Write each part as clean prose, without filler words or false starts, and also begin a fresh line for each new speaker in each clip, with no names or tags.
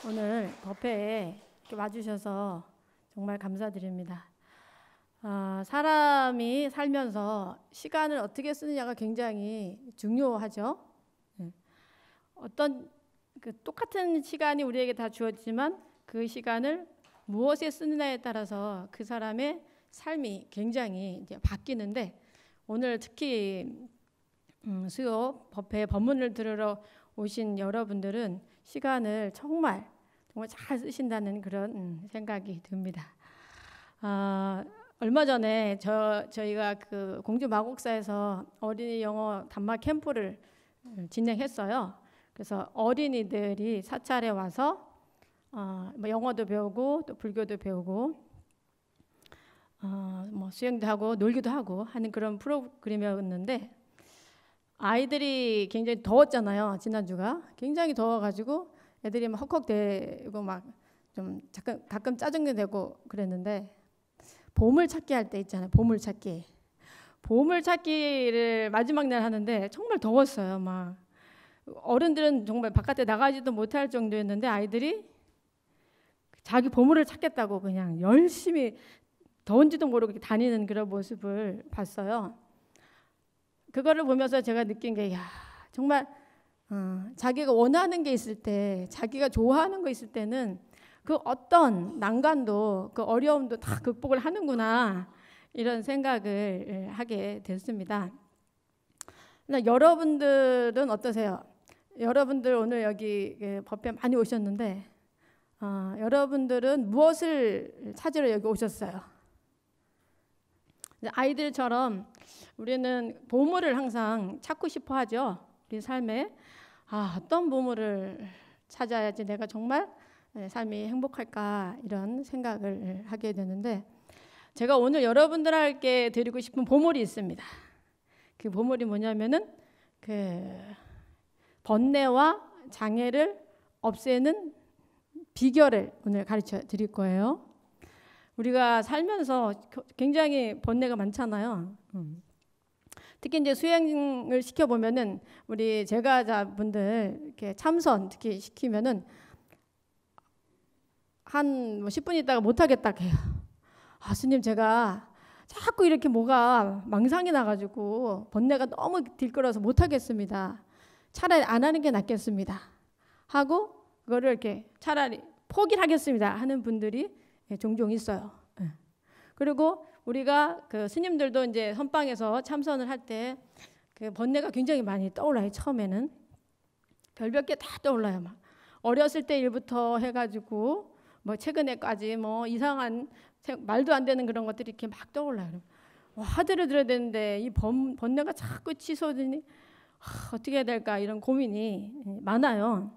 오늘 법회에 이렇게 와주셔서 정말 감사드립니다. 사람이 살면서 시간을 어떻게 쓰느냐가 굉장히 중요하죠. 어떤 똑같은 시간이 우리에게 다 주어지지만 그 시간을 무엇에 쓰느냐에 따라서 그 사람의 삶이 굉장히 이제 바뀌는데, 오늘 특히 수요 법회 법문을 들으러 오신 여러분들은 시간을 정말 잘 쓰신다는 그런 생각이 듭니다. 얼마 전에 저희가 그 공주 마곡사에서 어린이 영어 단말 캠프를 진행했어요. 그래서 어린이들이 사찰에 와서 뭐 영어도 배우고 또 불교도 배우고 뭐 수영도 하고 놀기도 하고 하는 그런 프로그램이었는데, 아이들이 굉장히 더웠잖아요. 지난주가 굉장히 더워가지고 애들이 막 헉헉대고 막 좀 가끔 짜증도 내고 그랬는데, 보물찾기 할 때 있잖아요. 보물찾기를 마지막 날 하는데 정말 더웠어요. 막 어른들은 정말 바깥에 나가지도 못할 정도였는데 아이들이 자기 보물을 찾겠다고 그냥 열심히 더운지도 모르고 다니는 그런 모습을 봤어요. 그거를 보면서 제가 느낀 게, 정말 자기가 원하는 게 있을 때, 자기가 좋아하는 거 있을 때는 그 어떤 난관도 그 어려움도 다 극복을 하는구나, 이런 생각을 하게 됐습니다. 여러분들은 어떠세요? 여러분들 오늘 여기 법회 많이 오셨는데 여러분들은 무엇을 찾으러 여기 오셨어요? 아이들처럼 우리는 보물을 항상 찾고 싶어 하죠. 우리 삶에 어떤 보물을 찾아야지 내가 정말 삶이 행복할까, 이런 생각을 하게 되는데, 제가 오늘 여러분들에게 드리고 싶은 보물이 있습니다. 그 보물이 뭐냐면은 그 번뇌와 장애를 없애는 비결을 오늘 가르쳐 드릴 거예요. 우리가 살면서 굉장히 번뇌가 많잖아요. 특히 이제 수행을 시켜보면은 우리 제가자분들 이렇게 참선 특히 시키면은 한 10분 있다가 못하겠다 해요. 스님, 제가 자꾸 이렇게 뭐가 망상이 나가지고 번뇌가 너무 들끓어서 못하겠습니다. 차라리 안 하는 게 낫겠습니다 하고 그거를 이렇게 차라리 포기를 하겠습니다 하는 분들이 종종 있어요. 그리고 우리가 그 스님들도 이제 선방에서 참선을 할 때 그 번뇌가 굉장히 많이 떠올라요. 처음에는 별별 게 다 떠올라요. 막 어렸을 때 일부터 해가지고 뭐 최근에까지 뭐 이상한 말도 안 되는 그런 것들이 이렇게 막 떠올라요. 화두를 들어야 되는데 이 번뇌가 자꾸 치솟으니 어떻게 해야 될까, 이런 고민이 많아요.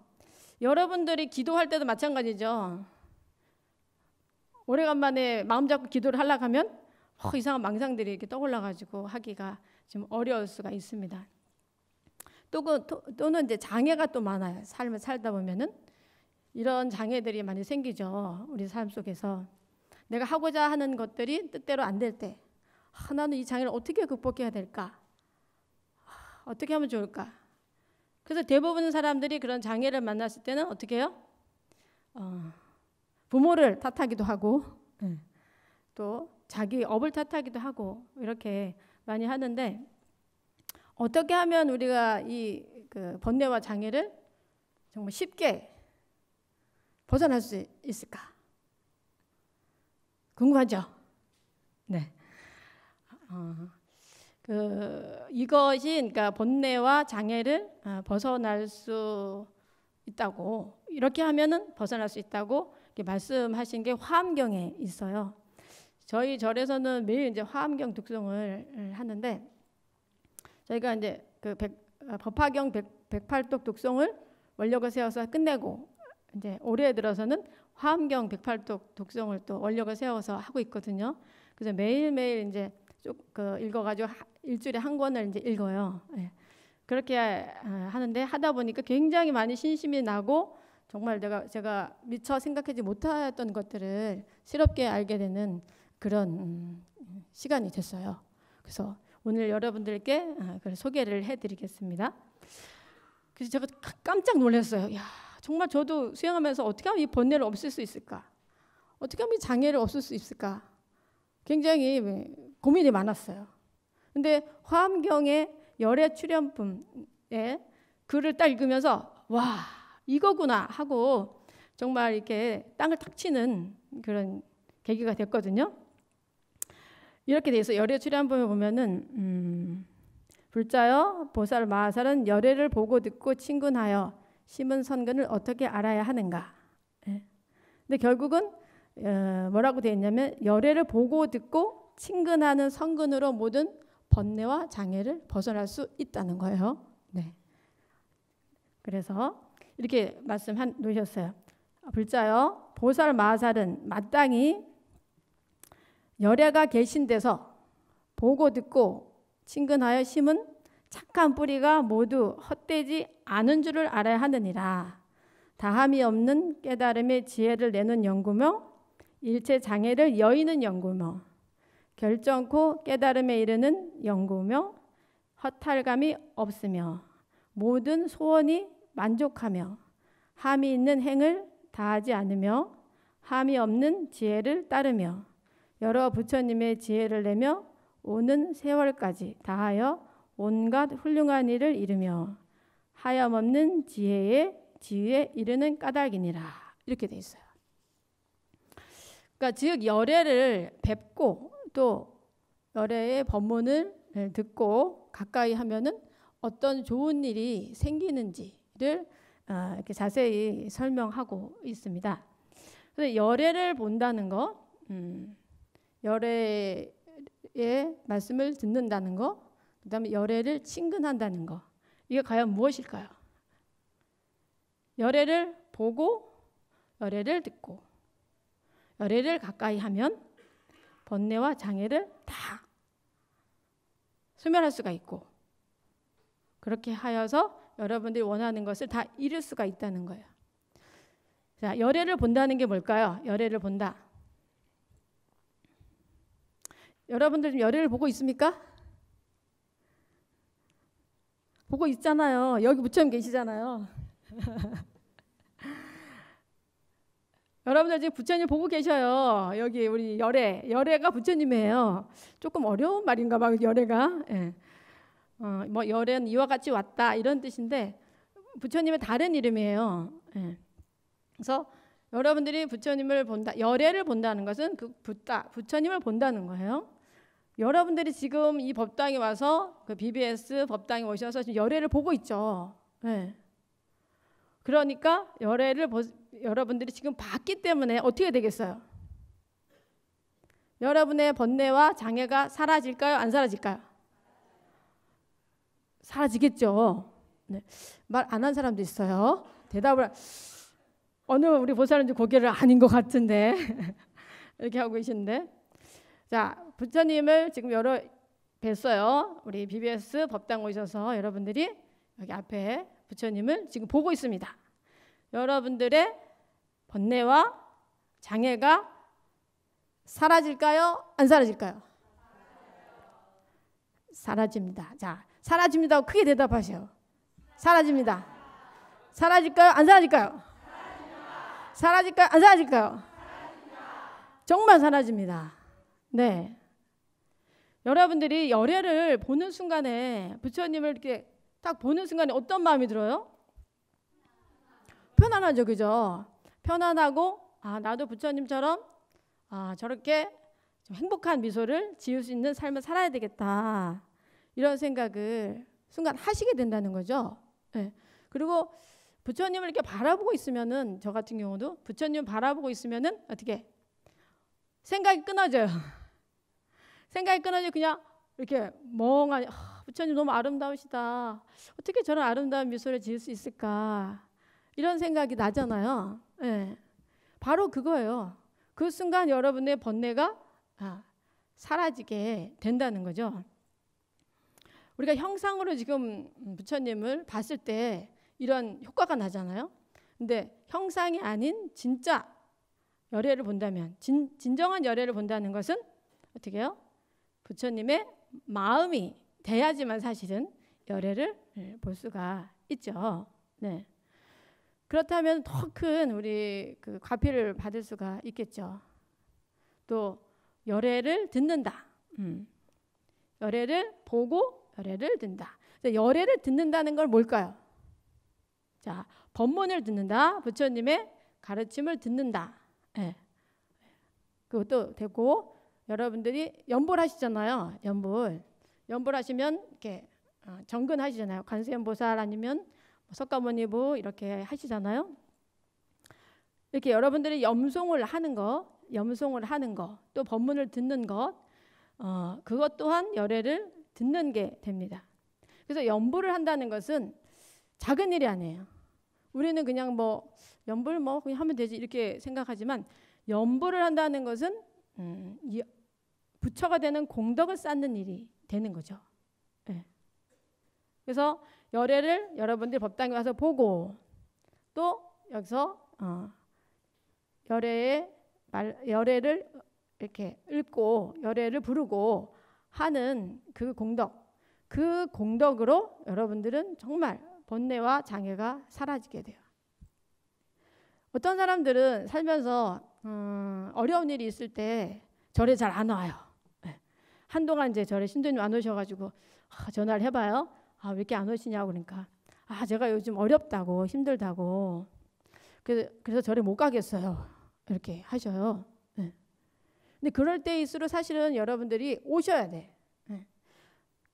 여러분들이 기도할 때도 마찬가지죠. 오래간만에 마음 잡고 기도를 하려고 하면 이상한 망상들이 이렇게 떠올라가지고 하기가 좀 어려울 수가 있습니다. 또는 이제 장애가 또 많아요. 삶을 살다 보면은 이런 장애들이 많이 생기죠. 우리 삶 속에서 내가 하고자 하는 것들이 뜻대로 안 될 때, 나는 이 장애를 어떻게 극복해야 될까? 어떻게 하면 좋을까? 그래서 대부분 사람들이 그런 장애를 만났을 때는 어떻게 해요? 부모를 탓하기도 하고 또 자기 업을 탓하기도 하고 이렇게 많이 하는데, 어떻게 하면 우리가 이 그 번뇌와 장애를 정말 쉽게 벗어날 수 있을까? 궁금하죠? 네. 이것이 그러니까 번뇌와 장애를 벗어날 수 있다고, 이렇게 하면은 벗어날 수 있다고 이렇게 말씀하신 게 화엄경에 있어요. 저희 절에서는 매일 이제 화엄경 독송을 하는데, 저희가 이제 그 법화경 108독 독송을 원력을 세워서 끝내고 이제 올해 들어서는 화엄경 108독 독송을 또 원력을 세워서 하고 있거든요. 그래서 매일매일 이제 읽어가지고 일주일에 한 권을 이제 읽어요. 그렇게 하는데, 하다 보니까 굉장히 많이 신심이 나고 정말 제가 미처 생각하지 못했던 것들을 새롭게 알게 되는 그런 시간이 됐어요. 그래서 오늘 여러분들께 그걸 소개를 해드리겠습니다. 그래서 제가 깜짝 놀랐어요. 정말 저도 수행하면서 어떻게 하면 이 번뇌를 없앨 수 있을까? 어떻게 하면 이 장애를 없앨 수 있을까? 굉장히 고민이 많았어요. 근데 화엄경의 열애 출현품의 글을 딱 읽으면서 와, 이거구나 하고 정말 이렇게 땅을 탁 치는 그런 계기가 됐거든요. 이렇게 돼 있어. 열애 출현품에 보면은 불자여 보살 마하살은 열애를 보고 듣고 친근하여 심은 선근을 어떻게 알아야 하는가. 근데 결국은 뭐라고 되어 있냐면 열애를 보고 듣고 친근하는 선근으로 모든 번뇌와 장애를 벗어날 수 있다는 거예요. 네. 그래서 이렇게 놓으셨어요. 불자여 보살 마하살은 마땅히 열애가 계신 데서 보고 듣고 친근하여 심은 착한 뿌리가 모두 헛되지 않은 줄을 알아야 하느니라. 다함이 없는 깨달음의 지혜를 내는 연구며 일체 장애를 여의는 연구며 결정코 깨달음에 이르는 연구며 허탈감이 없으며 모든 소원이 만족하며 함이 있는 행을 다하지 않으며 함이 없는 지혜를 따르며 여러 부처님의 지혜를 내며 오는 세월까지 다하여 온갖 훌륭한 일을 이루며 하염없는 지혜에 이르는 까닭이니라. 이렇게 돼 있어요. 그러니까 즉 열애를 뵙고 또 열애의 법문을 듣고 가까이 하면은 어떤 좋은 일이 생기는지를 이렇게 자세히 설명하고 있습니다. 그래서 열애를 본다는 거, 열애의 말씀을 듣는다는 거, 그다음에 열애를 친근한다는 거, 이게 과연 무엇일까요? 열애를 보고 열애를 듣고 열애를 가까이 하면 번뇌와 장애를 다 소멸할 수가 있고 그렇게 하여서 여러분들이 원하는 것을 다 이룰 수가 있다는 거예요. 자, 열애를 본다는 게 뭘까요? 열애를 본다. 여러분들 지금 열애를 보고 있습니까? 보고 있잖아요. 여기 부처님 계시잖아요. 여러분들 지금 부처님 보고 계셔요. 여기 우리 열애가 부처님이에요. 조금 어려운 말인가 봐, 열애가. 예. 뭐 열애는 이와 같이 왔다 이런 뜻인데 부처님의 다른 이름이에요. 예. 그래서 여러분들이 부처님을 본다, 열애를 본다는 것은 그 부처님을 본다는 거예요. 여러분들이 지금 이 법당에 와서 그 BBS 법당에 오셔서 지금 열애를 보고 있죠. 예. 그러니까 여러분들이 지금 봤기 때문에 어떻게 되겠어요? 여러분의 번뇌와 장애가 사라질까요? 안 사라질까요? 사라지겠죠. 네. 말 안 한 사람도 있어요. 대답을 어느 우리 보살은 고개를 아닌 것 같은데 이렇게 하고 계신데, 자, 부처님을 지금 뵀어요. 우리 BBS 법당 오셔서 여러분들이 여기 앞에 부처님을 지금 보고 있습니다. 여러분들의 번뇌와 장애가 사라질까요? 안 사라질까요? 사라집니다. 자, 사라집니다고 크게 대답하세요. 사라집니다. 사라질까요? 안 사라질까요? 사라질까요? 안 사라질까요? 정말 사라집니다. 네. 여러분들이 열애를 보는 순간에 부처님을 이렇게 딱 보는 순간에 어떤 마음이 들어요? 편안하죠, 그죠? 편안하고 나도 부처님처럼 저렇게 좀 행복한 미소를 지을 수 있는 삶을 살아야 되겠다, 이런 생각을 순간 하시게 된다는 거죠. 네. 그리고 부처님을 이렇게 바라보고 있으면은, 저 같은 경우도 부처님을 바라보고 있으면은 어떻게 생각이 끊어져요. 생각이 끊어져 그냥 이렇게 멍하니 부처님 너무 아름다우시다. 어떻게 저런 아름다운 미소를 지을 수 있을까? 이런 생각이 나잖아요. 네. 바로 그거예요. 그 순간 여러분의 번뇌가 사라지게 된다는 거죠. 우리가 형상으로 지금 부처님을 봤을 때 이런 효과가 나잖아요. 근데 형상이 아닌 진짜 열애를 본다면, 진정한 열애를 본다는 것은 어떻게 해요? 부처님의 마음이 돼야지만 사실은 열애를 볼 수가 있죠. 네. 그렇다면 더 큰 우리 그 과피를 받을 수가 있겠죠. 또 열애를 듣는다. 열애를 보고 열애를 듣는다. 열애를 듣는다는 걸 뭘까요? 자, 법문을 듣는다. 부처님의 가르침을 듣는다. 네. 그것도 되고, 여러분들이 연불 하시잖아요. 연불 하시면 이렇게 정근하시잖아요. 관세음보살 아니면 석가모니부 이렇게 하시잖아요. 이렇게 여러분들이 염송을 하는 거, 또 법문을 듣는 것, 그것 또한 열애를 듣는 게 됩니다. 그래서 연불을 한다는 것은 작은 일이 아니에요. 우리는 그냥 뭐 연불 뭐 그냥 하면 되지 이렇게 생각하지만, 연불을 한다는 것은 부처가 되는 공덕을 쌓는 일이 되는 거죠. 네. 그래서 열애를 여러분들이 법당에 와서 보고, 또 여기서 열애를 이렇게 읽고 열애를 부르고 하는 그 공덕으로 여러분들은 정말 번뇌와 장애가 사라지게 돼요. 어떤 사람들은 살면서 어려운 일이 있을 때 절에 잘 안 와요. 네. 한동안 이제 절에 신도님 안 오셔가지고 전화를 해봐요. 왜 이렇게 안 오시냐고. 그러니까 제가 요즘 어렵다고, 힘들다고, 그래서 절에 못 가겠어요, 이렇게 하셔요. 네. 근데 그럴 때일수록 사실은 여러분들이 오셔야 돼. 네.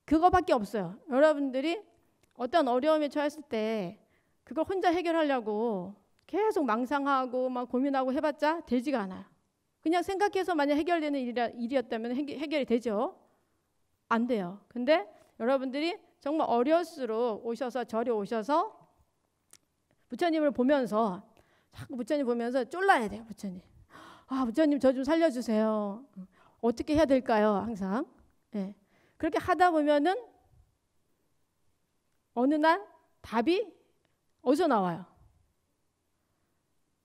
그거밖에 없어요. 여러분들이 어떤 어려움에 처했을 때 그걸 혼자 해결하려고 계속 망상하고 막 고민하고 해봤자 되지가 않아요. 그냥 생각해서 만약 해결되는 일이었다면 해결이 되죠. 안 돼요. 근데 여러분들이 정말 어려울수록 오셔서, 절에 오셔서 부처님을 보면서, 자꾸 부처님 보면서 쫄라야 돼요. 부처님 저 좀 살려주세요. 어떻게 해야 될까요? 항상. 네. 그렇게 하다 보면은 어느 날 답이 어디서 나와요?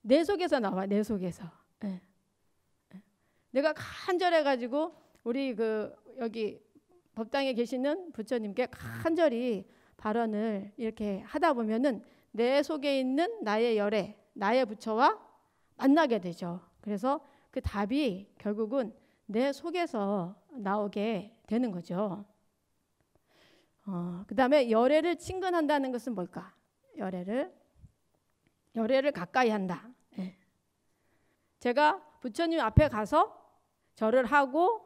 내 속에서 나와. 내 속에서. 네. 내가 간절해가지고 우리 여기 법당에 계시는 부처님께 간절히 발언을 이렇게 하다 보면은 내 속에 있는 나의 열애, 나의 부처와 만나게 되죠. 그래서 그 답이 결국은 내 속에서 나오게 되는 거죠. 그 다음에 열애를 친근한다는 것은 뭘까? 열애를 가까이 한다. 네. 제가 부처님 앞에 가서 절을 하고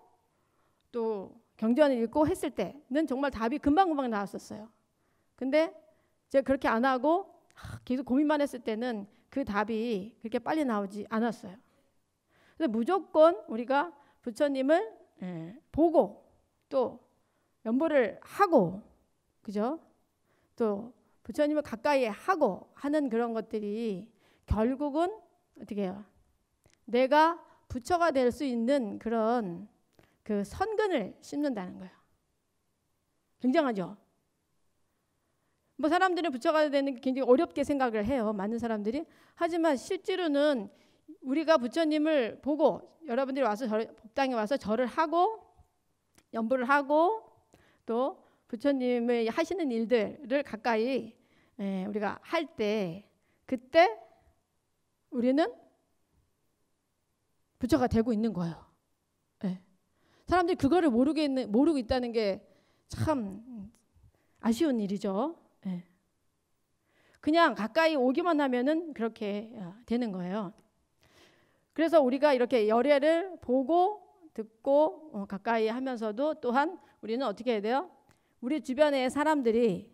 또 경전을 읽고 했을 때는 정말 답이 금방금방 나왔었어요. 근데 제가 그렇게 안 하고 계속 고민만 했을 때는 그 답이 그렇게 빨리 나오지 않았어요. 그래서 무조건 우리가 부처님을 보고 또 연보를 하고, 그죠? 또 부처님을 가까이 하고 하는 그런 것들이 결국은 어떻게 해요? 내가 부처가 될 수 있는 그런 그 선근을 심는다는 거예요. 굉장하죠? 뭐 사람들은 부처가 되는 게 굉장히 어렵게 생각을 해요. 많은 사람들이. 하지만 실제로는 우리가 부처님을 보고 여러분들이 와서 법당에 와서 절을 하고 연부를 하고 또 부처님의 하시는 일들을 가까이 우리가 할 때, 그때 우리는 부처가 되고 있는 거예요. 네. 사람들이 그거를 모르고 있다는 게 참 아쉬운 일이죠. 네. 그냥 가까이 오기만 하면은 그렇게 되는 거예요. 그래서 우리가 이렇게 열애를 보고 듣고 가까이 하면서도 또한 우리는 어떻게 해야 돼요? 우리 주변의 사람들이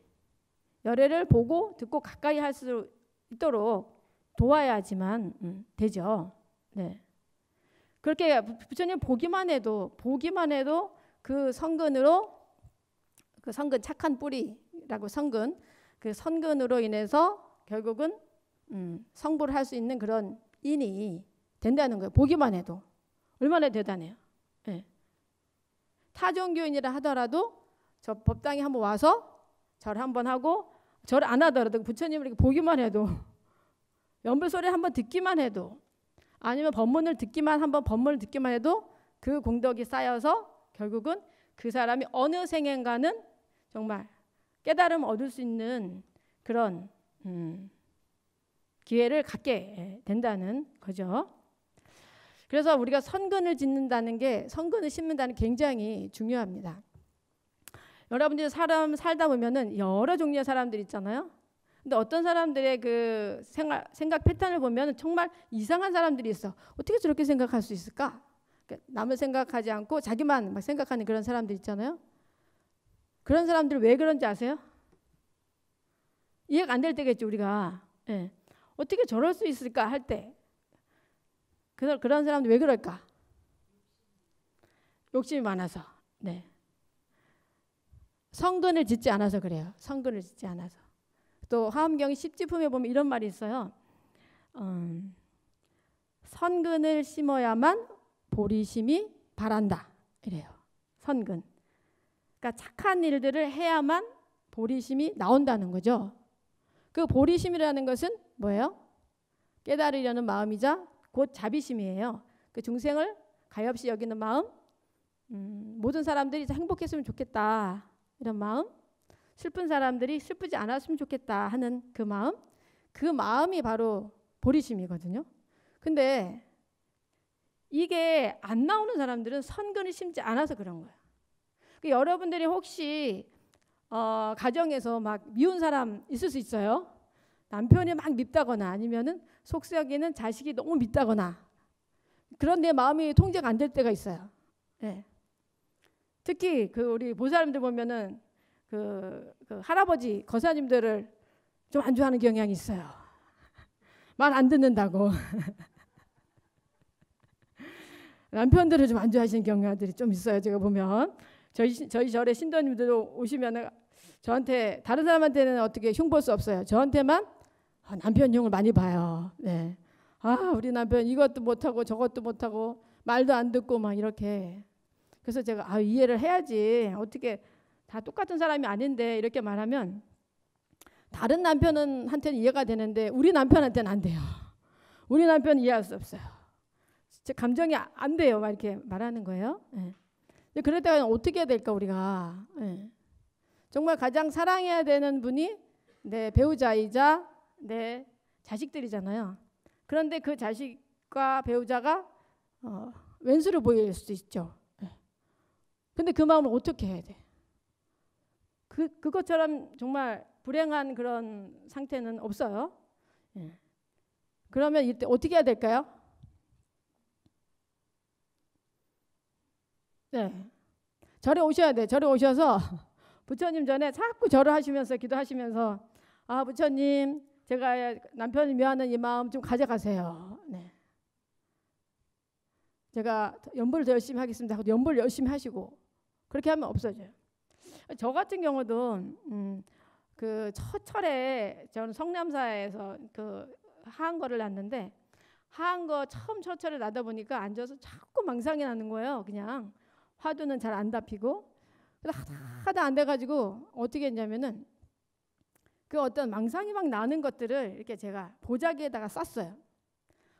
열애를 보고 듣고 가까이 할 수 있도록 도와야지만 되죠. 네. 그렇게 부처님 보기만 해도 그 선근으로, 그 선근 착한 뿌리라고 선근, 그 선근으로 인해서 결국은 성불을 할 수 있는 그런 인이 된다는 거예요. 보기만 해도. 얼마나 대단해요. 네. 타종교인이라 하더라도 저 법당에 한번 와서 절 한번 하고, 절 안 하더라도 부처님을 이렇게 보기만 해도, 연불 소리 한번 듣기만 해도, 아니면 법문을 듣기만 해도 그 공덕이 쌓여서 결국은 그 사람이 어느 생애인가는 정말 깨달음을 얻을 수 있는 그런 기회를 갖게 된다는 거죠. 그래서 우리가 선근을 짓는다는 게, 선근을 심는다는 게 굉장히 중요합니다. 여러분들이 사람 살다 보면은 여러 종류의 사람들 있잖아요. 근데 어떤 사람들의 그 생각 패턴을 보면 정말 이상한 사람들이 있어. 어떻게 저렇게 생각할 수 있을까? 남을 생각하지 않고 자기만 막 생각하는 그런 사람들 있잖아요. 그런 사람들 왜 그런지 아세요? 이해가 안 될 때겠죠, 우리가. 예. 어떻게 저럴 수 있을까 할 때. 그런 사람들 왜 그럴까? 욕심이 많아서. 네. 성근을 짓지 않아서 그래요. 성근을 짓지 않아서. 또 화엄경 10지품에 보면 이런 말이 있어요. 선근을 심어야만 보리심이 바란다. 이래요. 선근. 그러니까 착한 일들을 해야만 보리심이 나온다는 거죠. 그 보리심이라는 것은 뭐예요? 깨달으려는 마음이자 곧 자비심이에요. 그 중생을 가엾이 여기는 마음, 모든 사람들이 행복했으면 좋겠다 이런 마음, 슬픈 사람들이 슬프지 않았으면 좋겠다 하는 그 마음, 그 마음이 바로 보리심이거든요. 근데 이게 안 나오는 사람들은 선근을 심지 않아서 그런 거예요. 그러니까 여러분들이 혹시 가정에서 막 미운 사람 있을 수 있어요. 남편이 막 밉다거나 아니면은 속썩이는 자식이 너무 밉다거나 그런 내 마음이 통제가 안 될 때가 있어요. 네. 특히 그 우리 보살님들 보면은 그 할아버지 거사님들을 좀 안 좋아하는 경향이 있어요. 말 안 듣는다고. 남편들을 좀 안 좋아하시는 경향들이 좀 있어요. 제가 보면 저희 절에 신도님들 오시면은 저한테 다른 사람한테는 어떻게 흉볼 수 없어요. 저한테만 남편 흉을 많이 봐요. 네. 우리 남편 이것도 못하고 저것도 못하고 말도 안 듣고 막 이렇게. 그래서 제가 이해를 해야지. 어떻게 다 똑같은 사람이 아닌데 이렇게 말하면 다른 남편한테는 이해가 되는데 우리 남편한테는 안 돼요. 우리 남편은 이해할 수 없어요. 제 감정이 안 돼요. 막 이렇게 말하는 거예요. 네. 그럴 때가 어떻게 해야 될까 우리가. 네. 정말 가장 사랑해야 되는 분이 내 배우자이자 내 자식들이잖아요. 그런데 그 자식과 배우자가 왼수를 보일 수도 있죠. 근데 그 마음을 어떻게 해야 돼? 그것처럼 정말 불행한 그런 상태는 없어요. 예. 그러면 이때 어떻게 해야 될까요? 네. 절에 오셔야 돼. 절에 오셔서 부처님 전에 자꾸 절을 하시면서 기도하시면서 부처님 제가 남편을 미워하는 이 마음 좀 가져가세요. 네. 제가 연불을 더 열심히 하겠습니다. 하고 연불을 열심히 하시고 그렇게 하면 없어져요. 저 같은 경우도 그 첫 철에 저는 성남사에서 그 하한거를 났는데 하한거 처음 첫 철에 나다 보니까 앉아서 자꾸 망상이 나는 거예요. 그냥 화두는 잘 안 잡히고 하다 안 돼가지고 어떻게 했냐면은 그 어떤 망상이 막 나는 것들을 이렇게 제가 보자기에다가 쌌어요.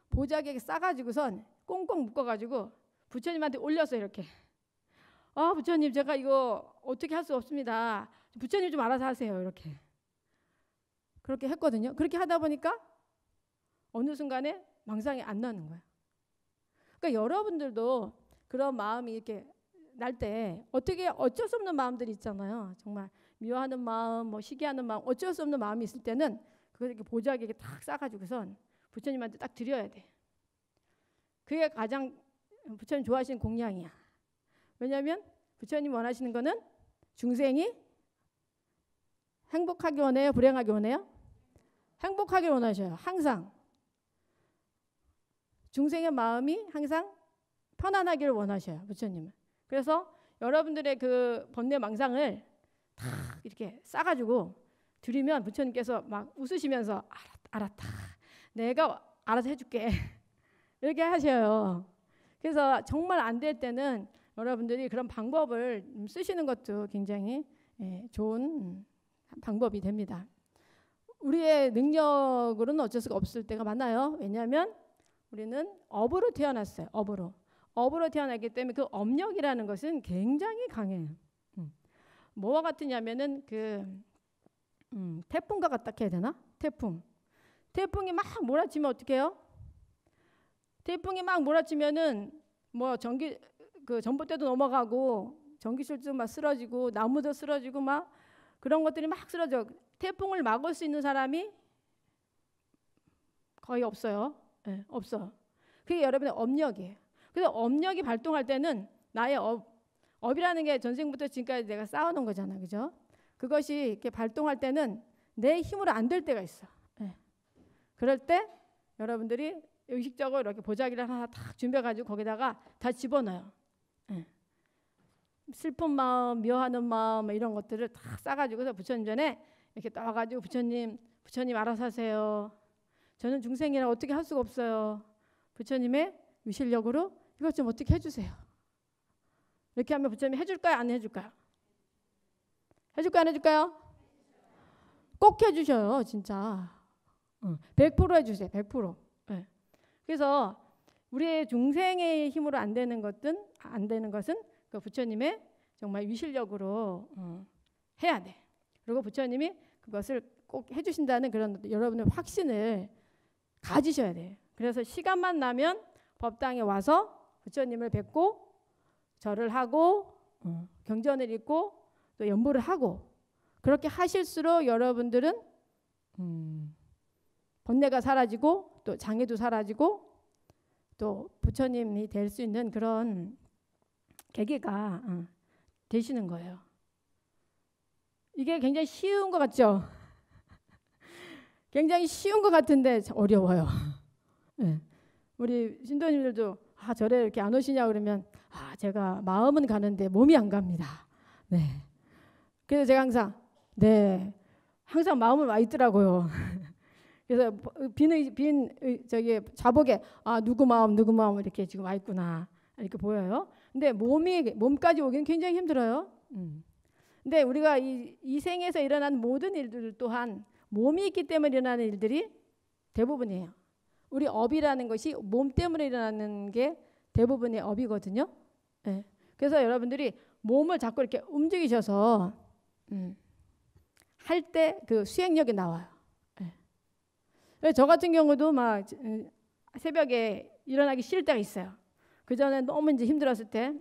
보자기에 싸가지고선 꽁꽁 묶어가지고 부처님한테 올렸어요. 이렇게. 부처님 제가 이거 어떻게 할 수 없습니다. 부처님 좀 알아서 하세요. 이렇게. 그렇게 했거든요. 그렇게 하다 보니까 어느 순간에 망상이 안 나는 거예요. 그러니까 여러분들도 그런 마음이 이렇게 날 때 어쩔 수 없는 마음들이 있잖아요. 정말 미워하는 마음, 뭐 시기하는 마음, 어쩔 수 없는 마음이 있을 때는 그걸 이렇게 보자기에 딱 싸가지고선 부처님한테 딱 드려야 돼. 그게 가장 부처님 좋아하시는 공양이야. 왜냐하면 부처님 원하시는 거는 중생이 행복하게 원해요? 불행하게 원해요? 행복하게 원하셔요. 항상. 중생의 마음이 항상 편안하기를 원하셔요. 부처님은. 그래서 여러분들의 그 번뇌 망상을 다 이렇게 싸가지고 드리면 부처님께서 막 웃으시면서 알았다. 내가 알아서 해줄게. 이렇게 하셔요. 그래서 정말 안 될 때는 여러분들이 그런 방법을 쓰시는 것도 굉장히 좋은 방법이 됩니다. 우리의 능력으로는 어쩔 수가 없을 때가 많아요. 왜냐하면 우리는 업으로 태어났어요. 업으로 태어났기 때문에 그 업력이라는 것은 굉장히 강해요. 뭐와 같으냐면은 태풍과 같다 해야 되나? 태풍이 막 몰아치면 어떡해요? 태풍이 막 몰아치면은 뭐 그 전봇대도 넘어가고 전기줄도 막 쓰러지고 나무도 쓰러지고 막 그런 것들이 막 쓰러져. 태풍을 막을 수 있는 사람이 거의 없어요. 네, 없어. 그게 여러분의 업력이에요. 그래서 업력이 발동할 때는 나의 업이라는 게 전생부터 지금까지 내가 쌓아놓은 거잖아, 그죠? 그것이 이렇게 발동할 때는 내 힘으로 안 될 때가 있어. 네. 그럴 때 여러분들이 의식적으로 이렇게 보자기를 하나 딱 준비해가지고 거기다가 다 집어넣어요. 네. 슬픈 마음, 미워하는 마음 이런 것들을 딱 싸가지고서 부처님 전에 이렇게 떠가지고 부처님 알아서 하세요. 저는 중생이라 어떻게 할 수가 없어요. 부처님의 위실력으로 이것 좀 어떻게 해주세요. 이렇게 하면 부처님이 해줄까요? 안 해줄까요? 해줄까요? 안 해줄까요? 꼭 해주셔요. 진짜 100% 해주세요. 100%. 네. 그래서 우리의 중생의 힘으로 안 되는 것은 그 부처님의 정말 위실력으로 해야 돼. 그리고 부처님이 그것을 꼭 해주신다는 그런 여러분의 확신을 가지셔야 돼요. 그래서 시간만 나면 법당에 와서 부처님을 뵙고 절을 하고 경전을 읽고 또 연보를 하고 그렇게 하실수록 여러분들은 번뇌가 사라지고 또 장애도 사라지고 또 부처님이 될 수 있는 그런 계기가 되시는 거예요. 이게 굉장히 쉬운 것 같죠? 굉장히 쉬운 것 같은데 어려워요. 네. 우리 신도님들도 절에 이렇게 안 오시냐 그러면 제가 마음은 가는데 몸이 안 갑니다. 네. 그래서 제가 항상 마음은 와 있더라고요. 그래서 빈 저기 자복에 누구 마음 이렇게 지금 와 있구나 이렇게 보여요. 근데 몸까지 오기는 굉장히 힘들어요. 근데 우리가 이 생에서 일어나는 모든 일들 또한 몸이 있기 때문에 일어나는 일들이 대부분이에요. 우리 업이라는 것이 몸 때문에 일어나는 게 대부분의 업이거든요. 네. 그래서 여러분들이 몸을 자꾸 이렇게 움직이셔서 할 때 그 수행력이 나와요. 네. 저 같은 경우도 막 새벽에 일어나기 싫을 때가 있어요. 그 전에 너무 이제 힘들었을 때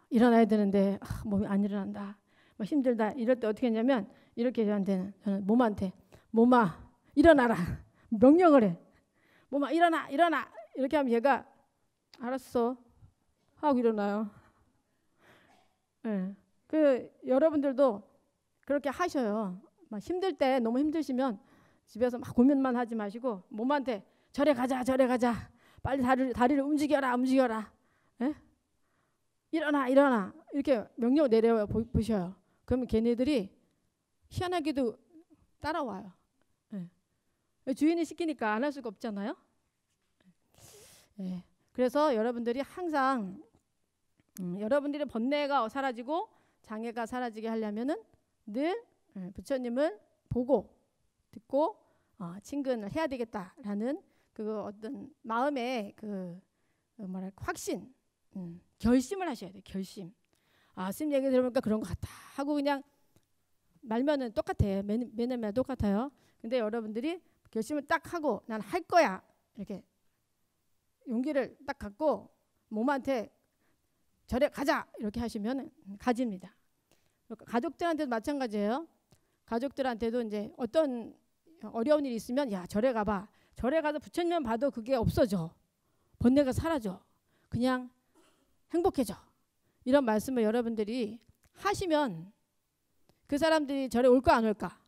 일어나야 되는데 몸이 안 일어난다. 뭐 힘들다. 이럴 때 어떻게 했냐면 이렇게 저는 몸한테 몸아 일어나라 명령을 해. 몸아 일어나 이렇게 하면 얘가 알았어 하고 일어나요. 네. 그 여러분들도 그렇게 하셔요. 막 힘들 때 너무 힘드시면 집에서 막 고민만 하지 마시고 몸한테 절에 가자 빨리 다리를 움직여라 예? 일어나 이렇게 명령을 내려 보셔요. 그러면 걔네들이 희한하게도 따라와요. 예. 주인이 시키니까 안 할 수가 없잖아요. 예. 그래서 여러분들이 항상 여러분들의 번뇌가 사라지고 장애가 사라지게 하려면은 늘 부처님을 보고 듣고 친근을 해야 되겠다라는 그 어떤 마음의 확신, 결심을 하셔야 돼요. 결심. 스님 얘기 들어보니까 그런 것 같다 하고 그냥 말면은 똑같아요. 매년 똑같아요. 근데 여러분들이 결심을 딱 하고 난 할 거야 이렇게 용기를 딱 갖고 몸한테 절에 가자 이렇게 하시면 가집니다. 가족들한테도 마찬가지예요. 가족들한테도 이제 어떤 어려운 일이 있으면 절에 가봐. 절에 가서 부처님만 봐도 그게 없어져. 번뇌가 사라져. 그냥 행복해져. 이런 말씀을 여러분들이 하시면 그 사람들이 절에 올까 안 올까?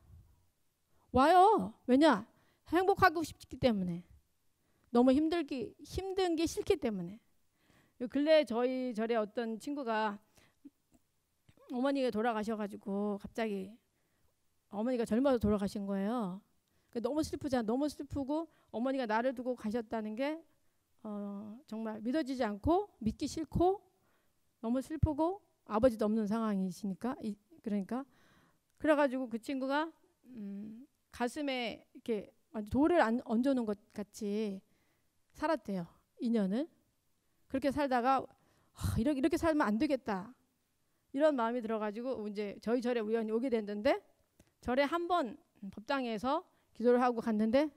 와요. 왜냐? 행복하고 싶기 때문에. 너무 힘든 게 싫기 때문에. 근래 저희 절에 어떤 친구가 어머니가 돌아가셔가지고 갑자기 어머니가 젊어서 돌아가신 거예요. 너무 슬프잖아. 너무 슬프고 어머니가 나를 두고 가셨다는 게 정말 믿어지지 않고 믿기 싫고 너무 슬프고 아버지도 없는 상황이시니까 그러니까 그래가지고 그 친구가 가슴에 이렇게 돌을 얹어놓은 것 같이 살았대요. 2년을. 그렇게 살다가 이렇게 살면 안 되겠다. 이런 마음이 들어가지고 이제 저희 절에 우연히 오게 됐는데 절에 한번 법당에서 기도를 하고 갔는데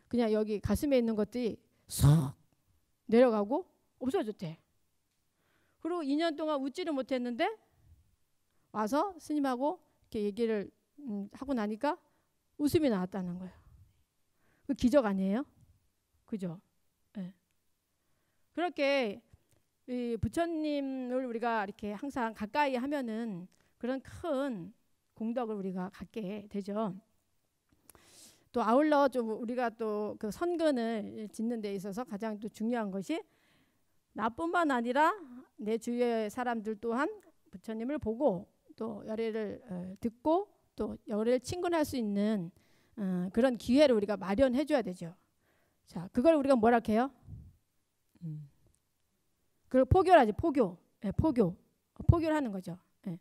그냥 여기 가슴에 있는 것들이 쏙 내려가고 없어졌대. 그리고 2년 동안 웃지를 못했는데 와서 스님하고 이렇게 얘기를 하고 나니까 웃음이 나왔다는 거예요. 그 기적 아니에요? 그죠? 네. 그렇게 이 부처님을 우리가 이렇게 항상 가까이 하면은 그런 큰 공덕을 우리가 갖게 되죠. 또 아울러 좀 우리가 또 그 선근을 짓는 데 있어서 가장 또 중요한 것이 나뿐만 아니라 내 주위의 사람들 또한 부처님을 보고 또 열애를 듣고 또 열애를 친근할 수 있는 그런 기회를 우리가 마련해 줘야 되죠. 자, 그걸 우리가 뭐라 해요? 그걸 포교라지. 포교. 네, 포교를 하는 거죠. 네.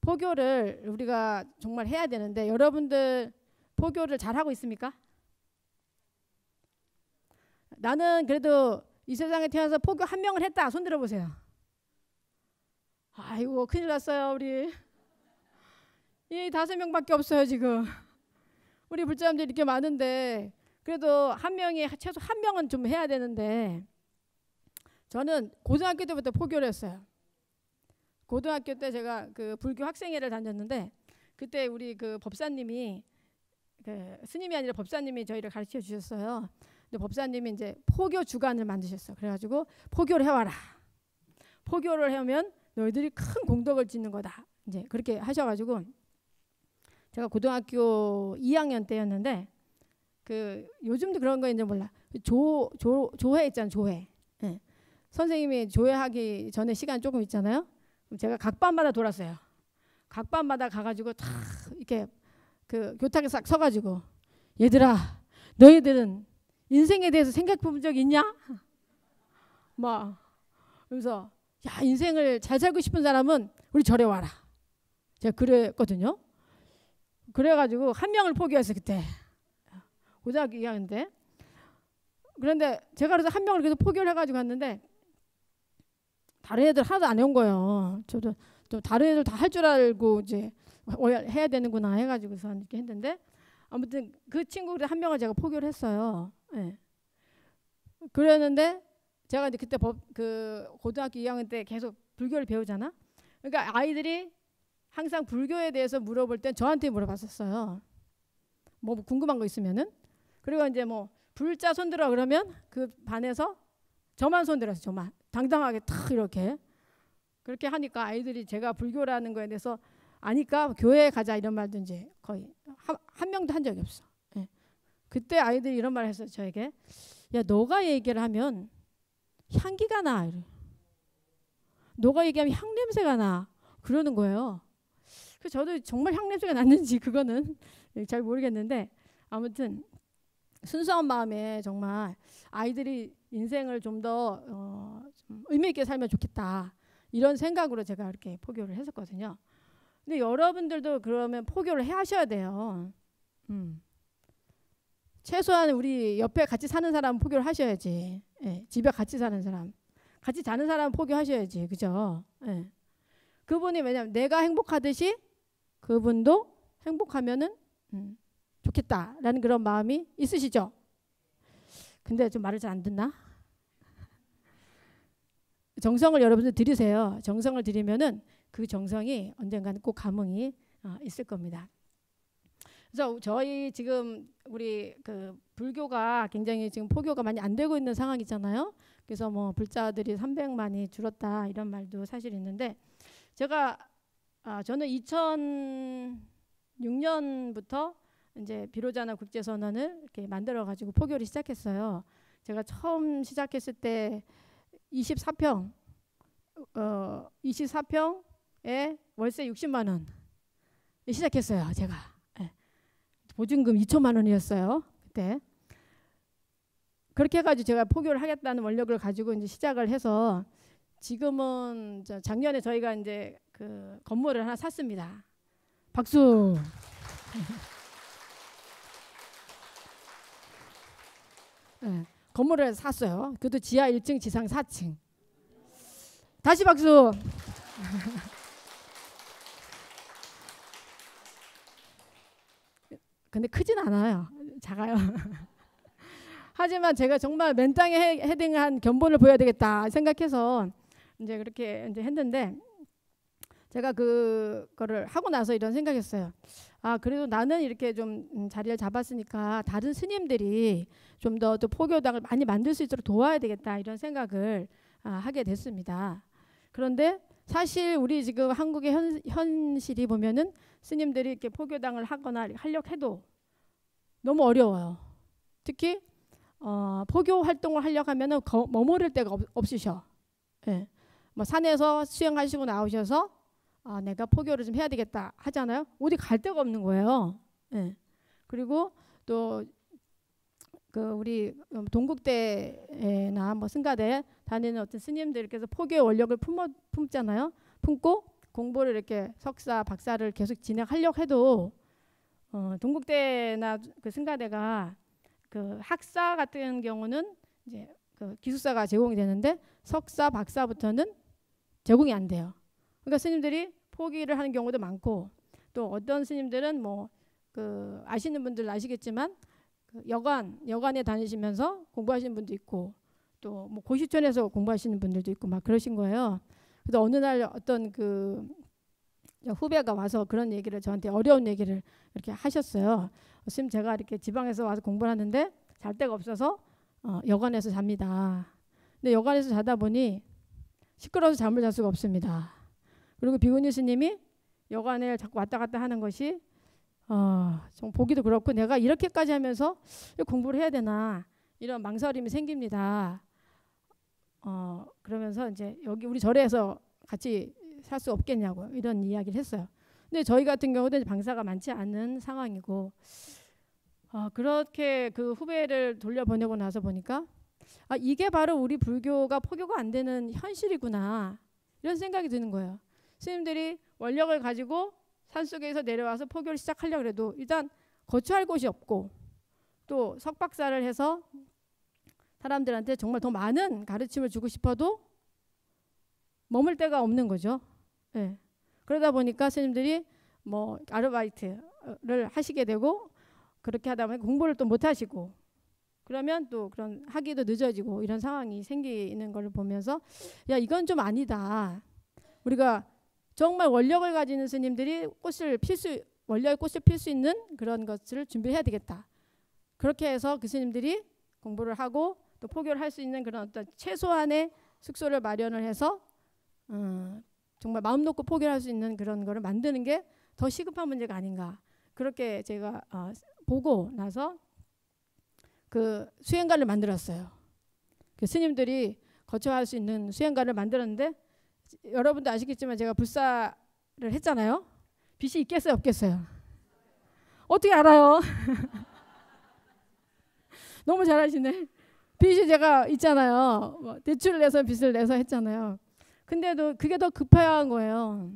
포교를 우리가 정말 해야 되는데 여러분들 포교를 잘 하고 있습니까? 나는 그래도 이 세상에 태어나서 포교 1명을 했다. 손 들어보세요. 아이고 큰일 났어요 우리. 이 5명밖에 없어요 지금. 우리 불자님들이 이렇게 많은데 그래도 최소 한 명은 좀 해야 되는데 저는 고등학교 때부터 포교를 했어요. 고등학교 때 제가 그 불교 학생회를 다녔는데 그때 우리 그 법사님이 그 스님이 아니라 법사님이 저희를 가르쳐 주셨어요. 근데 법사님이 이제 포교 주간을 만드셨어. 그래가지고 포교를 해와라. 포교를 하면 너희들이 큰 공덕을 짓는 거다. 이제 그렇게 하셔가지고 제가 고등학교 2학년 때였는데 그 요즘도 그런 거인지 몰라. 조회 있잖아요. 조회. 네. 선생님이 조회하기 전에 시간 조금 있잖아요. 그럼 제가 각 반마다 돌았어요. 각 반마다 가가지고 다 이렇게 그 교탁에 싹 서가지고 얘들아 너희들은 인생에 대해서 생각해 본 적 있냐? 막 그래서 야 인생을 잘 살고 싶은 사람은 우리 절에 와라. 제가 그랬거든요. 그래가지고 1명을 포기했어요 그때. 고등학교 2학년 때. 그런데 제가 그래서 1명을 계속 포기를 해가지고 갔는데 다른 애들 하나도 안 온 거예요. 저도 좀 다른 애들 다 할 줄 알고 이제 해야 되는구나 해가지고서 이렇게 했는데 아무튼 그 친구들 1명을 제가 포기를 했어요. 네. 그랬는데 제가 이제 그때 그 고등학교 2학년 때 계속 불교를 배우잖아. 그러니까 아이들이 항상 불교에 대해서 물어볼 땐 저한테 물어봤었어요. 뭐 궁금한 거 있으면은. 그리고 이제 뭐 불자 손들어 그러면 그 반에서 저만 손들었어요. 저만 당당하게 탁 이렇게 그렇게 하니까 아이들이 제가 불교라는 거에 대해서 아니까 교회에 가자 이런 말도 이제 거의 한 명도 한 적이 없어. 예. 그때 아이들이 이런 말을 했어요. 저에게 야 너가 얘기를 하면 향기가 나. 너가 얘기하면 향 냄새가 나. 그러는 거예요. 그래서 저도 정말 향 냄새가 났는지 그거는 잘 모르겠는데 아무튼 순수한 마음에 정말 아이들이 인생을 좀 더 좀 의미 있게 살면 좋겠다 이런 생각으로 제가 이렇게 포교를 했었거든요. 근데 여러분들도 그러면 포교를 하셔야 돼요. 최소한 우리 옆에 같이 사는 사람 포교를 하셔야지. 예, 집에 같이 사는 사람, 같이 자는 사람 포교하셔야지, 그죠? 예. 그분이 왜냐면 내가 행복하듯이 그분도 행복하면은 좋겠다라는 그런 마음이 있으시죠? 근데 좀 말을 잘 안 듣나? 정성을 여러분들 들이세요. 정성을 들이면은 그 정성이 언젠가는 꼭 감흥이 있을 겁니다. 그래서 저희 지금 우리 그 불교가 굉장히 지금 포교가 많이 안 되고 있는 상황이잖아요. 그래서 뭐 불자들이 300만이 줄었다 이런 말도 사실 있는데 저는 2006년부터 이제 비로자나 국제선언을 이렇게 만들어 가지고 포교를 시작했어요. 제가 처음 시작했을 때 24평에 월세 60만 원 시작했어요. 제가 보증금 2천만 원이었어요. 그때 그렇게 해가지고 제가 포교를 하겠다는 원력을 가지고 이제 시작을 해서 지금은 작년에 저희가 이제 그 건물을 하나 샀습니다. 박수. 네, 건물을 샀어요. 그것도 지하 1층, 지상 4층. 다시 박수. 근데 크진 않아요. 작아요. 하지만 제가 정말 맨땅에 헤딩한 견본을 보여야 되겠다 생각해서 이제 그렇게 이제 했는데, 제가 그거를 하고 나서 이런 생각했어요. 아, 그래도 나는 이렇게 좀 자리를 잡았으니까 다른 스님들이 좀 더 또 포교당을 많이 만들 수 있도록 도와야 되겠다, 이런 생각을 하게 됐습니다. 그런데 사실 우리 지금 한국의 현실이 보면은 스님들이 이렇게 포교당을 하거나 하려고 해도 너무 어려워요. 특히 포교 활동을 하려고 하면은 머무를 데가 없으셔. 예. 뭐 산에서 수행하시고 나오셔서 내가 포교를 좀 해야 되겠다 하잖아요. 어디 갈 데가 없는 거예요. 예. 그리고 또 우리 동국대나 뭐 승가대 다니는 어떤 스님들께서 포교의 원력을 품잖아요. 품고 공부를 이렇게 석사, 박사를 계속 진행하려고 해도 동국대나 그 승가대가 그 학사 같은 경우는 이제 그 기숙사가 제공이 되는데 석사, 박사부터는 제공이 안 돼요. 그러니까 스님들이 포기를 하는 경우도 많고, 또 어떤 스님들은 뭐 그 아시는 분들 아시겠지만 그 여관에 다니시면서 공부하시는 분도 있고, 또 뭐 고시촌에서 공부하시는 분들도 있고 막 그러신 거예요. 그래서 어느 날 어떤 그 후배가 와서 그런 얘기를, 저한테 어려운 얘기를 이렇게 하셨어요. 스님, 제가 이렇게 지방에서 와서 공부를 하는데 잘 데가 없어서 여관에서 잡니다. 근데 여관에서 자다 보니 시끄러워서 잠을 잘 수가 없습니다. 그리고 비구니 스님이 여관에 자꾸 왔다 갔다 하는 것이 좀 보기도 그렇고, 내가 이렇게까지 하면서 공부를 해야 되나, 이런 망설임이 생깁니다. 그러면서 이제 여기 우리 절에서 같이 살 수 없겠냐고 이런 이야기를 했어요. 근데 저희 같은 경우는 방사가 많지 않은 상황이고, 그렇게 그 후배를 돌려보내고 나서 보니까 이게 바로 우리 불교가 포교가 안 되는 현실이구나, 이런 생각이 드는 거예요. 스님들이 원력을 가지고 산속에서 내려와서 포교를 시작하려고 해도 일단 거처할 곳이 없고, 또 석박사를 해서 사람들한테 정말 더 많은 가르침을 주고 싶어도 머물 데가 없는 거죠. 네. 그러다 보니까 스님들이 뭐 아르바이트를 하시게 되고, 그렇게 하다 보면 공부를 또 못 하시고, 그러면 또 그런 학위도 늦어지고, 이런 상황이 생기는 걸 보면서 야, 이건 좀 아니다. 우리가 정말 원력을 가지는 스님들이 원력의 꽃을 필 수 있는 그런 것을 준비해야 되겠다. 그렇게 해서 그 스님들이 공부를 하고 또 포교를 할 수 있는 그런 어떤 최소한의 숙소를 마련을 해서 정말 마음 놓고 포교를 할 수 있는 그런 거를 만드는 게 더 시급한 문제가 아닌가. 그렇게 제가 보고 나서 그 수행관을 만들었어요. 그 스님들이 거처할 수 있는 수행관을 만들었는데, 여러분도 아시겠지만 제가 불사를 했잖아요. 빚이 있겠어요, 없겠어요? 어떻게 알아요? 너무 잘하시네. 빚이 제가 있잖아요. 뭐 대출을 내서 빚을 내서 했잖아요. 근데도 그게 더 급한 거예요.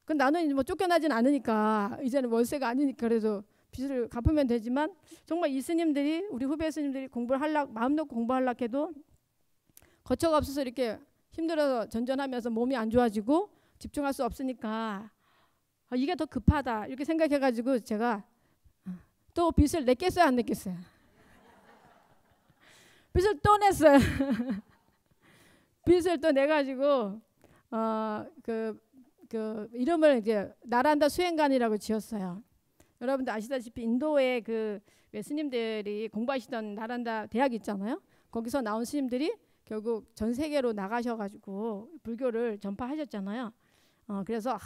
그 나는 뭐 쫓겨나진 않으니까, 이제는 월세가 아니니까 그래도 빚을 갚으면 되지만, 정말 이 스님들이, 우리 후배 스님들이 공부를 하려고 마음 놓고 공부하려고 해도 거처가 없어서 이렇게 힘들어서 전전하면서 몸이 안 좋아지고 집중할 수 없으니까 이게 더 급하다, 이렇게 생각해가지고 제가 또 빚을 냈겠어요, 안 냈겠어요? 빚을 또 냈어요. 빚을 또 내가지고 그 이름을 이제 나란다 수행관이라고 지었어요. 여러분들 아시다시피 인도에 그 스님들이 공부하시던 나란다 대학이 있잖아요. 거기서 나온 스님들이 결국 전 세계로 나가셔가지고 불교를 전파하셨잖아요. 그래서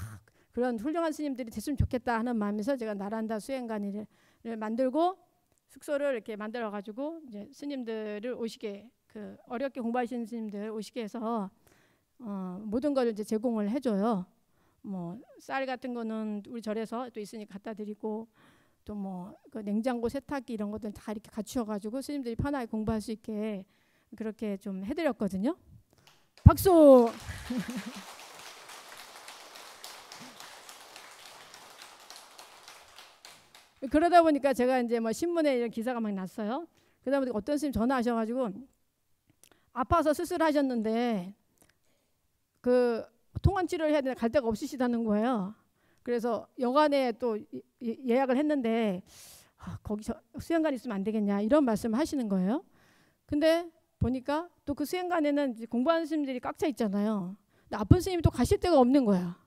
그런 훌륭한 스님들이 됐으면 좋겠다 하는 마음에서 제가 나란다 수행관을 만들고 숙소를 이렇게 만들어가지고 이제 스님들을 오시게, 그 어렵게 공부하시는 스님들 오시게 해서 모든 걸 이제 제공을 해줘요. 뭐 쌀 같은 거는 우리 절에서 또 있으니까 갖다 드리고, 또 뭐 그 냉장고, 세탁기 이런 것들 다 이렇게 갖추어가지고 스님들이 편하게 공부할 수 있게 그렇게 좀 해드렸거든요. 박수. 그러다 보니까 제가 이제 뭐 신문에 이런 기사가 막 났어요. 그러다 보니까 어떤 스님 전화하셔가지고 아파서 수술하셨는데 그 통원 치료를 해야 되는데 갈 데가 없으시다는 거예요. 그래서 여관에 또 예약을 했는데 거기 수행관 있으면 안 되겠냐 이런 말씀을 하시는 거예요. 근데 보니까 또 그 수행관에는 이제 공부하는 스님들이 꽉 차 있잖아요. 근데 아픈 스님이 또 가실 데가 없는 거야.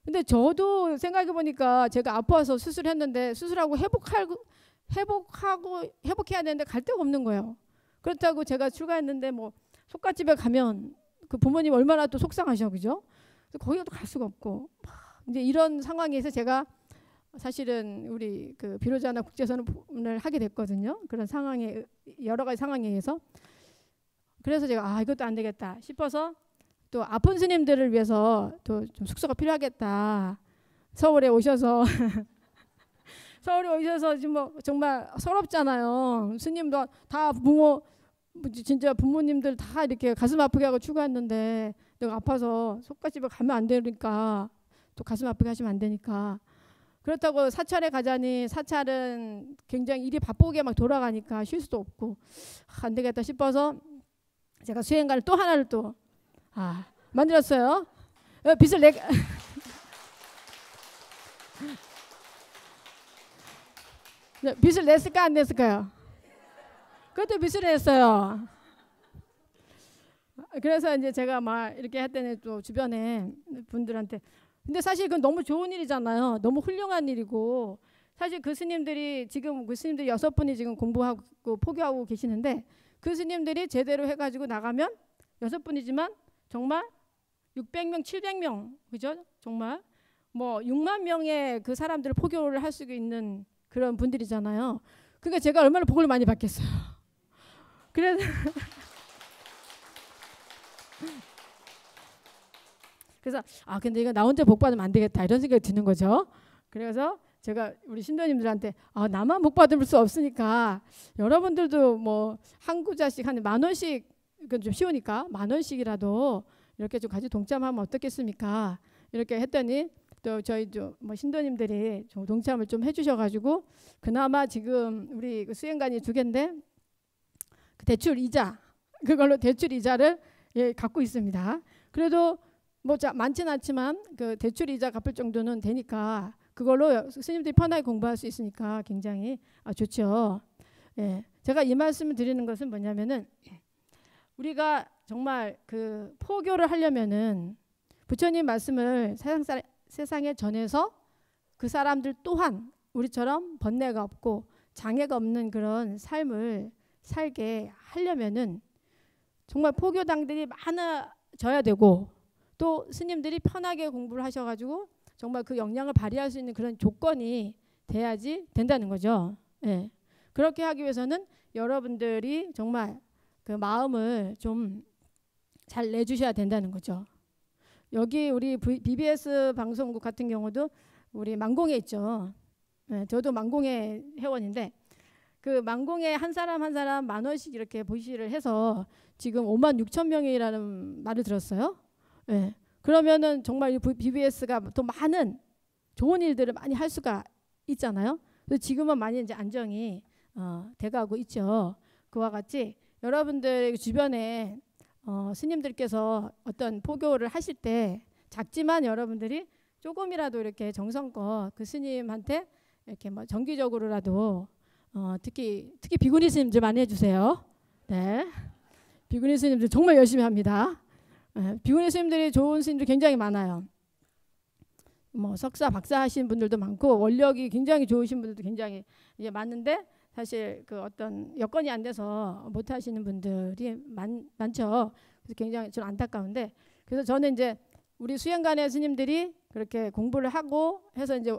근데 저도 생각해 보니까 제가 아파서 수술했는데 수술하고 회복해야 되는데 갈 데가 없는 거예요. 그렇다고 제가 출가했는데 뭐 속갓집에 가면 그 부모님 얼마나 또 속상하셔, 그죠? 거기도 갈 수가 없고 이제 이런 상황에서 제가 사실은 우리 그 비로자나 국제선언을 하게 됐거든요. 그런 상황에 여러 가지 상황에 의해서 그래서 제가 이것도 안 되겠다 싶어서 또 아픈 스님들을 위해서 또 좀 숙소가 필요하겠다. 서울에 오셔서 지금 뭐 정말 서럽잖아요. 스님도 다 진짜 부모님들 다 이렇게 가슴 아프게 하고 출가했는데 내가 아파서 속갓집에 가면 안 되니까 또 가슴 아프게 하시면 안 되니까 그렇다고 사찰에 가자니 사찰은 굉장히 일이 바쁘게 막 돌아가니까 쉴 수도 없고 안 되겠다 싶어서 제가 수행관을 또 하나를 또 만들었어요. 빚을 빚을 냈을까 안 냈을까요? 그것도 빚을 냈어요. 그래서 이제 제가 막 이렇게 했더니 또 주변에 분들한테 근데 사실 그건 너무 좋은 일이잖아요. 너무 훌륭한 일이고 사실 그 스님들이 지금 그 스님들이 6분이 지금 공부하고 포교하고 계시는데 그 스님들이 제대로 해가지고 나가면 6분이지만 정말 600명, 700명 그죠? 정말 뭐 6만 명의 그 사람들을 포교를 할 수 있는 그런 분들이잖아요. 그러니까 제가 얼마나 복을 많이 받겠어요. 그래서 근데 이거 나 혼자 복 받으면 안 되겠다 이런 생각이 드는 거죠. 그래서 제가 우리 신도님들한테 나만 복 받을 수 없으니까 여러분들도 뭐 한 구자씩 한 10,000원씩 이건 좀 쉬우니까 10,000원씩이라도 이렇게 좀 같이 동참하면 어떻겠습니까? 이렇게 했더니 또 저희 뭐 신도님들이 좀 동참을 좀 해주셔가지고 그나마 지금 우리 그 수행관이 2개인데 그 대출 이자 그걸로 대출 이자를 갖고 있습니다. 그래도 뭐 많지는 않지만 그 대출 이자 갚을 정도는 되니까 그걸로 스님들이 편하게 공부할 수 있으니까 굉장히 좋죠. 제가 이 말씀을 드리는 것은 뭐냐면은 우리가 정말 그 포교를 하려면은 부처님 말씀을 세상에 전해서 그 사람들 또한 우리처럼 번뇌가 없고 장애가 없는 그런 삶을 살게 하려면은 정말 포교당들이 많아져야 되고 또 스님들이 편하게 공부를 하셔가지고 정말 그 역량을 발휘할 수 있는 그런 조건이 돼야지 된다는 거죠. 그렇게 하기 위해서는 여러분들이 정말 그 마음을 좀 잘 내주셔야 된다는 거죠. 여기 우리 BBS 방송국 같은 경우도 우리 망공에 있죠. 저도 망공회 회원인데 그 망공에 한 사람 10,000원씩 이렇게 보시를 해서 지금 56,000명이라는 말을 들었어요. 그러면은 정말 이 BBS가 또 많은 좋은 일들을 많이 할 수가 있잖아요. 그래서 지금은 많이 이제 안정이 돼가고 있죠. 그와 같이 여러분들 주변에 스님들께서 어떤 포교를 하실 때 작지만 여러분들이 조금이라도 이렇게 정성껏 그 스님한테 이렇게 뭐 정기적으로라도 특히 비구니 스님들 많이 해주세요. 비구니 스님들 정말 열심히 합니다. 비구니 스님들이 좋은 스님들 굉장히 많아요. 뭐 석사, 박사 하신 분들도 많고 원력이 굉장히 좋으신 분들도 굉장히 이제 많은데 사실 그 어떤 여건이 안 돼서 못 하시는 분들이 많죠. 그래서 굉장히 좀 안타까운데 그래서 저는 이제 우리 수행관의 스님들이 그렇게 공부를 하고 해서 이제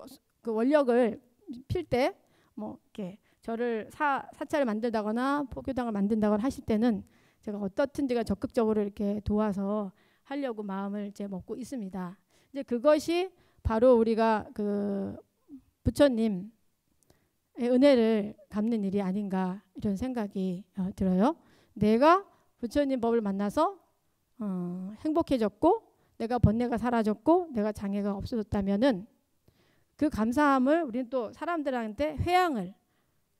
그 원력을 필 때 뭐 이렇게 저를 사찰을 만들다거나 포교당을 만든다거나 하실 때는 제가 어떻든지가 적극적으로 이렇게 도와서 하려고 마음을 이제 먹고 있습니다. 이제 그것이 바로 우리가 그 부처님의 은혜를 갚는 일이 아닌가 이런 생각이 들어요. 내가 부처님 법을 만나서 행복해졌고 내가 번뇌가 사라졌고 내가 장애가 없어졌다면은 그 감사함을 우리는 또 사람들한테 회양을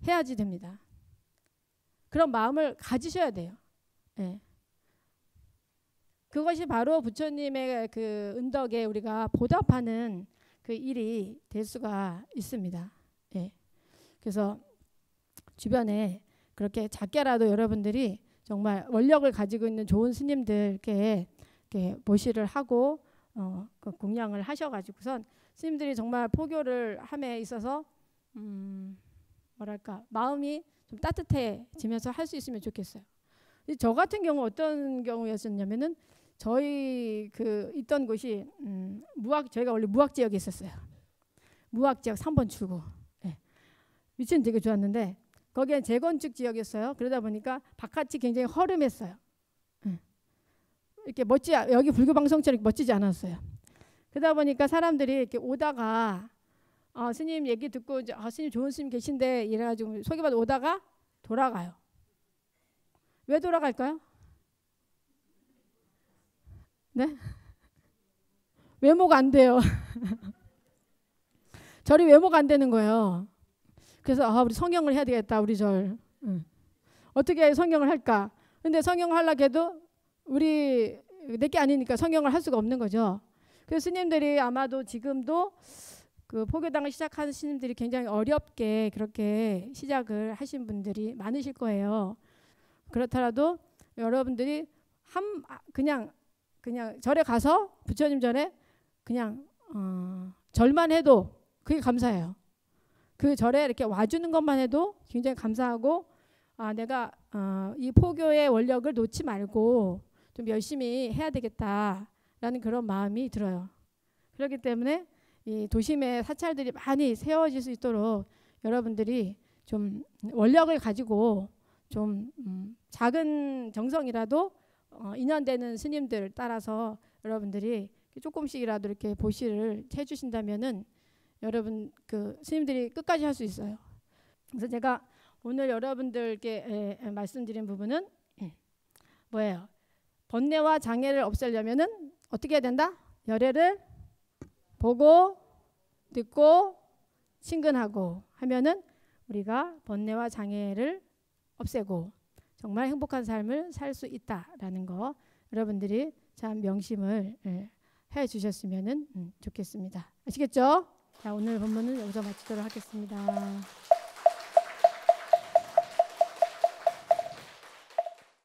해야지 됩니다. 그런 마음을 가지셔야 돼요. 그것이 바로 부처님의 그 은덕에 우리가 보답하는 그 일이 될 수가 있습니다. 예. 그래서 주변에 그렇게 작게라도 여러분들이 정말 원력을 가지고 있는 좋은 스님들께 이렇게 모시를 하고 그 공양을 하셔가지고선 스님들이 정말 포교를 함에 있어서 뭐랄까 마음이 좀 따뜻해지면서 할 수 있으면 좋겠어요. 저 같은 경우 어떤 경우였었냐면은 저희 그 있던 곳이 저희가 원래 무학 지역에 있었어요. 무학 지역 3번 출구. 네. 위치는 되게 좋았는데 거기엔 재건축 지역이었어요. 그러다 보니까 바깥이 굉장히 허름했어요. 이렇게 여기 불교 방송처럼 멋지지 않았어요. 그러다 보니까 사람들이 이렇게 오다가 스님 얘기 듣고 스님 좋은 스님 계신데 이래가지고 소개받아 오다가 돌아가요. 왜 돌아갈까요? 네? 외모가 안 돼요. 절이 외모가 안 되는 거예요. 그래서 우리 성경을 해야 되겠다. 우리 절. 어떻게 성경을 할까? 근데 성경을 하려고 해도 우리 내게 아니니까 성경을 할 수가 없는 거죠. 그래서 스님들이 아마도 지금도 그 포교당을 시작하는 스님들이 굉장히 어렵게 그렇게 시작을 하신 분들이 많으실 거예요. 그렇더라도 여러분들이 그냥 절에 가서 부처님 전에 그냥 절만 해도 그게 감사해요. 그 절에 이렇게 와주는 것만 해도 굉장히 감사하고 내가 이 포교의 원력을 놓지 말고 좀 열심히 해야 되겠다라는 그런 마음이 들어요. 그렇기 때문에 이 도심의 사찰들이 많이 세워질 수 있도록 여러분들이 좀 원력을 가지고 좀 작은 정성이라도 인연되는 스님들 따라서 여러분들이 조금씩이라도 이렇게 보시를 해주신다면은 여러분 그 스님들이 끝까지 할 수 있어요. 그래서 제가 오늘 여러분들께 말씀드린 부분은 뭐예요? 번뇌와 장애를 없애려면은 어떻게 해야 된다? 열애를 보고 듣고 친근하고 하면은 우리가 번뇌와 장애를 없애고 정말 행복한 삶을 살 수 있다라는 거 여러분들이 참 명심을 해 주셨으면 좋겠습니다. 아시겠죠? 자, 오늘 본문은 여기서 마치도록 하겠습니다.